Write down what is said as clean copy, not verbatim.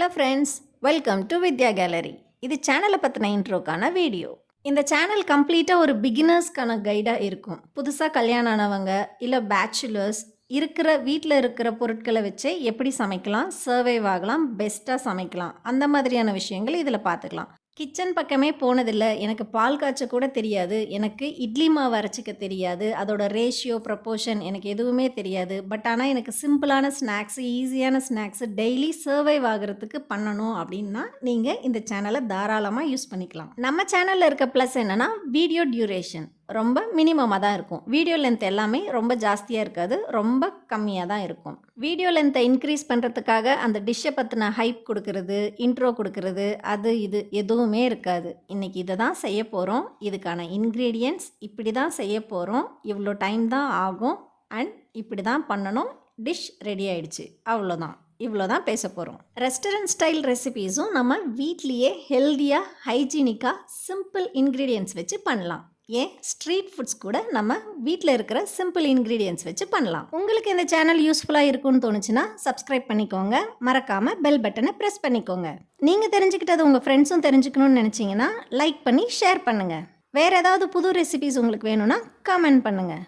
Hello friends, welcome to Vidya gallery. இது சேனலை பற்றின இன்ட்ரோக்கான வீடியோ. இந்த சேனல் கம்ப்ளீட்டாக ஒரு பிகினர்ஸ்க்கான கைடாக இருக்கும். புதுசாக கல்யாணம் ஆனவங்க இல்லை பேச்சுலர்ஸ் வீட்டில் இருக்கிற பொருட்களை வச்சு எப்படி சமைக்கலாம், சர்வைவ் ஆகலாம், பெஸ்ட்டாக சமைக்கலாம், அந்த மாதிரியான விஷயங்கள் இதில் பார்த்துக்கலாம். கிச்சன் பக்கமே போனதில்லை, எனக்கு பால் காய்ச்ச கூட தெரியாது, எனக்கு இட்லி மாவு அரைச்சிக்க தெரியாது, அதோட ரேஷியோ ப்ரப்போர்ஷன் எனக்கு எதுவுமே தெரியாது. பட் ஆனால் எனக்கு சிம்பிளான ஸ்நாக்ஸு, ஈஸியான ஸ்நாக்ஸு டெய்லி சர்வைவ் ஆகிறதுக்கு பண்ணணும் அப்படின்னா நீங்கள் இந்த சேனலை தாராளமாக யூஸ் பண்ணிக்கலாம். நம்ம சேனலில் இருக்க ப்ளஸ் என்னென்னா வீடியோ டியூரேஷன் ரொம்ப மினிமமாக தான் இருக்கும். வீடியோ லென்த் எல்லாமே ரொம்ப ஜாஸ்தியாக இருக்காது, ரொம்ப கம்மியாக தான் இருக்கும். வீடியோ லென்த்தை இன்க்ரீஸ் பண்ணுறதுக்காக அந்த டிஷ்ஷை பற்றின ஹைப் கொடுக்கறது, இன்ட்ரோ கொடுக்கறது, அது இது எதுவுமே இருக்காது. இன்றைக்கி இதை தான் செய்ய போகிறோம், இதுக்கான இன்க்ரீடியன்ட்ஸ் இப்படி தான் செய்ய போகிறோம், இவ்வளோ டைம் தான் ஆகும் அண்ட் இப்படி தான் பண்ணணும், டிஷ் ரெடி ஆயிடுச்சு, அவ்வளோதான். இவ்வளோ தான் பேச போகிறோம். ரெஸ்டாரண்ட் ஸ்டைல் ரெசிபீஸும் நம்ம வீட்லேயே ஹெல்த்தியாக ஹைஜீனிக்காக சிம்பிள் இன்க்ரீடியன்ட்ஸ் வச்சு பண்ணலாம். ஏன் ஸ்ட்ரீட் ஃபுட்ஸ் கூட நம்ம வீட்டில் இருக்கிற சிம்பிள் இன்க்ரீடியன்ட்ஸ் வச்சு பண்ணலாம். உங்களுக்கு இந்த சேனல் யூஸ்ஃபுல்லாக இருக்கும்னு தோணுச்சுன்னா சப்ஸ்கிரைப் பண்ணிக்கோங்க, மறக்காமல் பெல் பட்டனை ப்ரெஸ் பண்ணிக்கோங்க. நீங்கள் தெரிஞ்சுக்கிட்டது உங்கள் ஃப்ரெண்ட்ஸும் தெரிஞ்சுக்கணும்னு நினச்சிங்கன்னா லைக் பண்ணி ஷேர் பண்ணுங்கள். வேறு ஏதாவது புது ரெசிபீஸ் உங்களுக்கு வேணும்னா கமெண்ட் பண்ணுங்கள்.